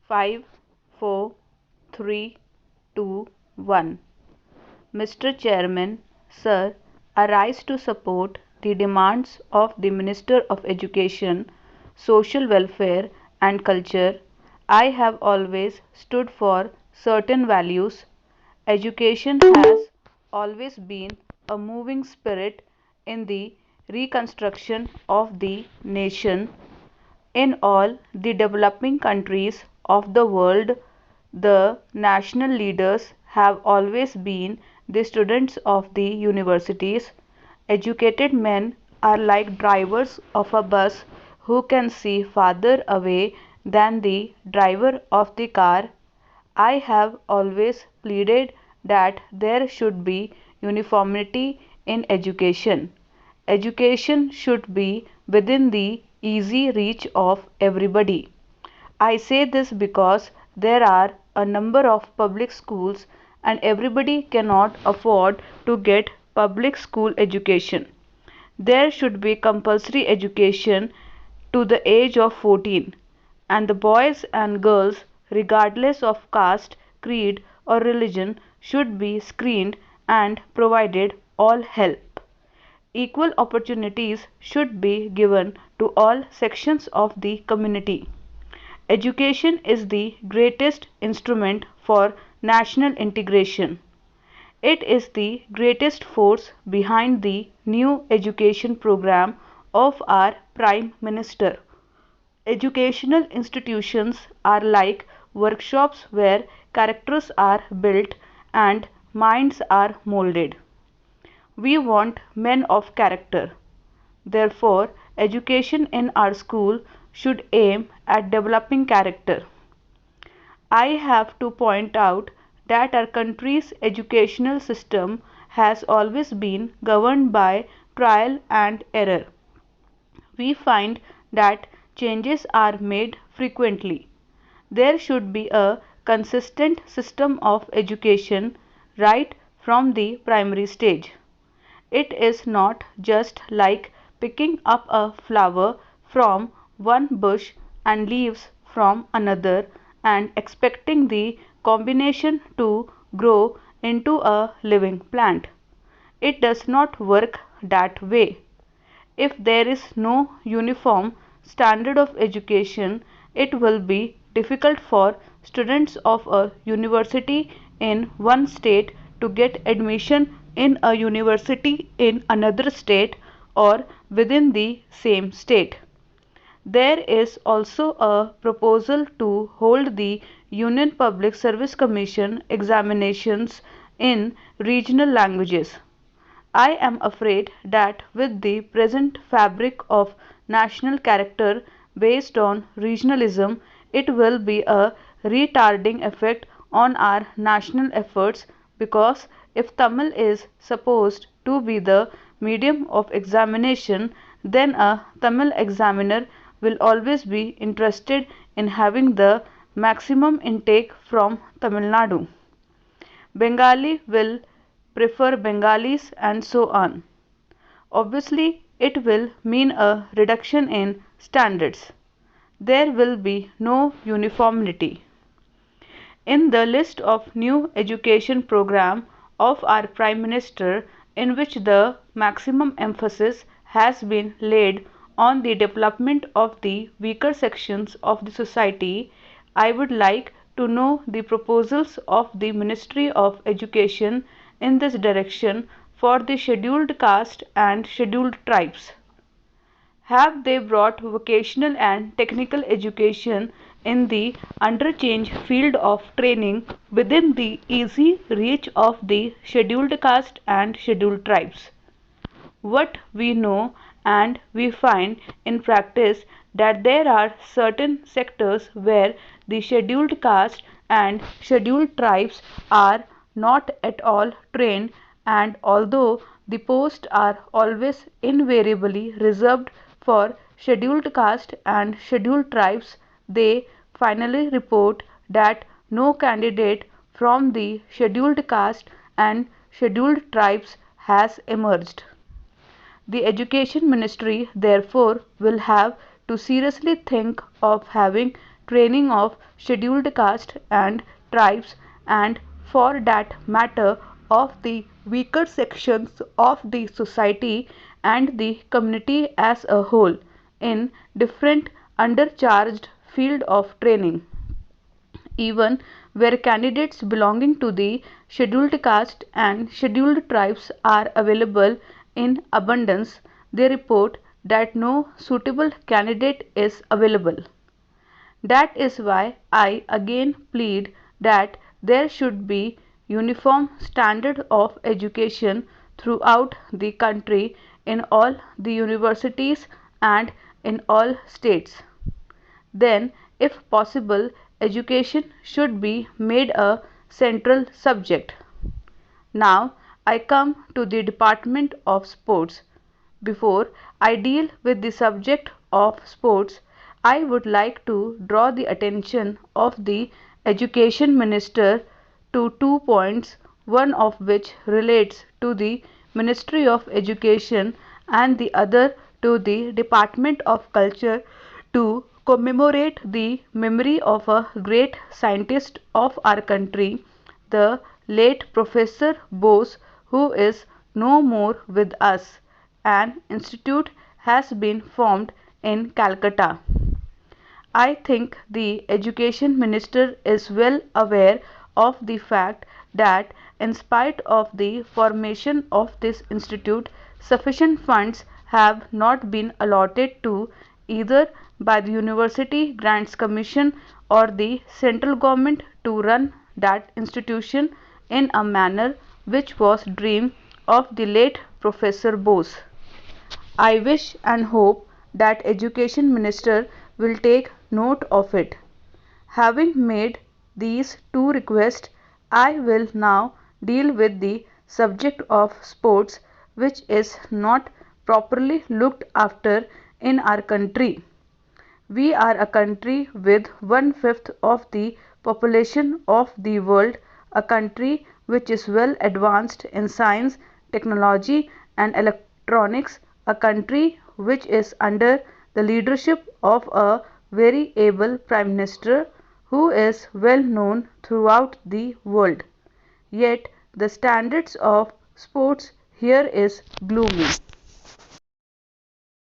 5, 4, 3, 2, 1. Mr. Chairman, Sir, I rise to support the demands of the Minister of Education, Social Welfare and Culture. I have always stood for certain values. Education has always been a moving spirit in the reconstruction of the nation. In all the developing countries of the world, the national leaders have always been the students of the universities. Educated men are like drivers of a bus who can see farther away than the driver of the car. I have always pleaded that there should be uniformity in education. Education should be within the easy reach of everybody. I say this because there are a number of public schools and everybody cannot afford to get public school education. There should be compulsory education to the age of 14, and the boys and girls, regardless of caste, creed, or religion, should be screened and provided all help. Equal opportunities should be given to all sections of the community. Education is the greatest instrument for national integration. It is the greatest force behind the new education program of our Prime Minister. Educational institutions are like workshops where characters are built and minds are molded. We want men of character. Therefore, education in our school should aim at developing character. I have to point out that our country's educational system has always been governed by trial and error. We find that changes are made frequently. There should be a consistent system of education right from the primary stage. It is not just like picking up a flower from one bush and leaves from another and expecting the combination to grow into a living plant. It does not work that way. If there is no uniform standard of education, it will be difficult for students of a university in one state to get admission in a university in another state or within the same state. There is also a proposal to hold the Union Public Service Commission examinations in regional languages. I am afraid that with the present fabric of national character based on regionalism, it will be a retarding effect on our national efforts because if Tamil is supposed to be the medium of examination, then a Tamil examiner will always be interested in having the maximum intake from Tamil Nadu. Bengali will prefer Bengalis and so on. Obviously, it will mean a reduction in standards. There will be no uniformity. In the list of new education program of our Prime Minister, in which the maximum emphasis has been laid on the development of the weaker sections of the society, I would like to know the proposals of the Ministry of Education in this direction for the scheduled caste and scheduled tribes. Have they brought vocational and technical education in the underchange field of training within the easy reach of the scheduled caste and scheduled tribes? What we know and we find in practice that there are certain sectors where the scheduled caste and scheduled tribes are not at all trained, and although the posts are always invariably reserved for scheduled caste and scheduled tribes, they finally report that no candidate from the scheduled caste and scheduled tribes has emerged. The Education Ministry therefore will have to seriously think of having training of scheduled caste and tribes, and for that matter of the weaker sections of the society and the community as a whole, in different undercharged field of training. Even where candidates belonging to the scheduled caste and scheduled tribes are available in abundance, they report that no suitable candidate is available. That is why I again plead that there should be uniform standard of education throughout the country in all the universities and in all states. Then, if possible, education should be made a central subject. Now I come to the Department of Sports. Before I deal with the subject of sports, I would like to draw the attention of the Education Minister to 2 points, one of which relates to the Ministry of Education and the other to the Department of Culture, to commemorate the memory of a great scientist of our country, the late Professor Bose, who is no more with us. An institute has been formed in Calcutta. I think the Education Minister is well aware of the fact that in spite of the formation of this institute, sufficient funds have not been allotted to either by the University Grants Commission or the central government to run that institution in a manner which was dream of the late Professor Bose. I wish and hope that Education Minister will take note of it. Having made these two requests, I will now deal with the subject of sports, which is not properly looked after in our country. We are a country with 1/5 of the population of the world, a country which is well advanced in science, technology and electronics, a country which is under the leadership of a very able Prime Minister who is well known throughout the world. Yet the standards of sports here is gloomy.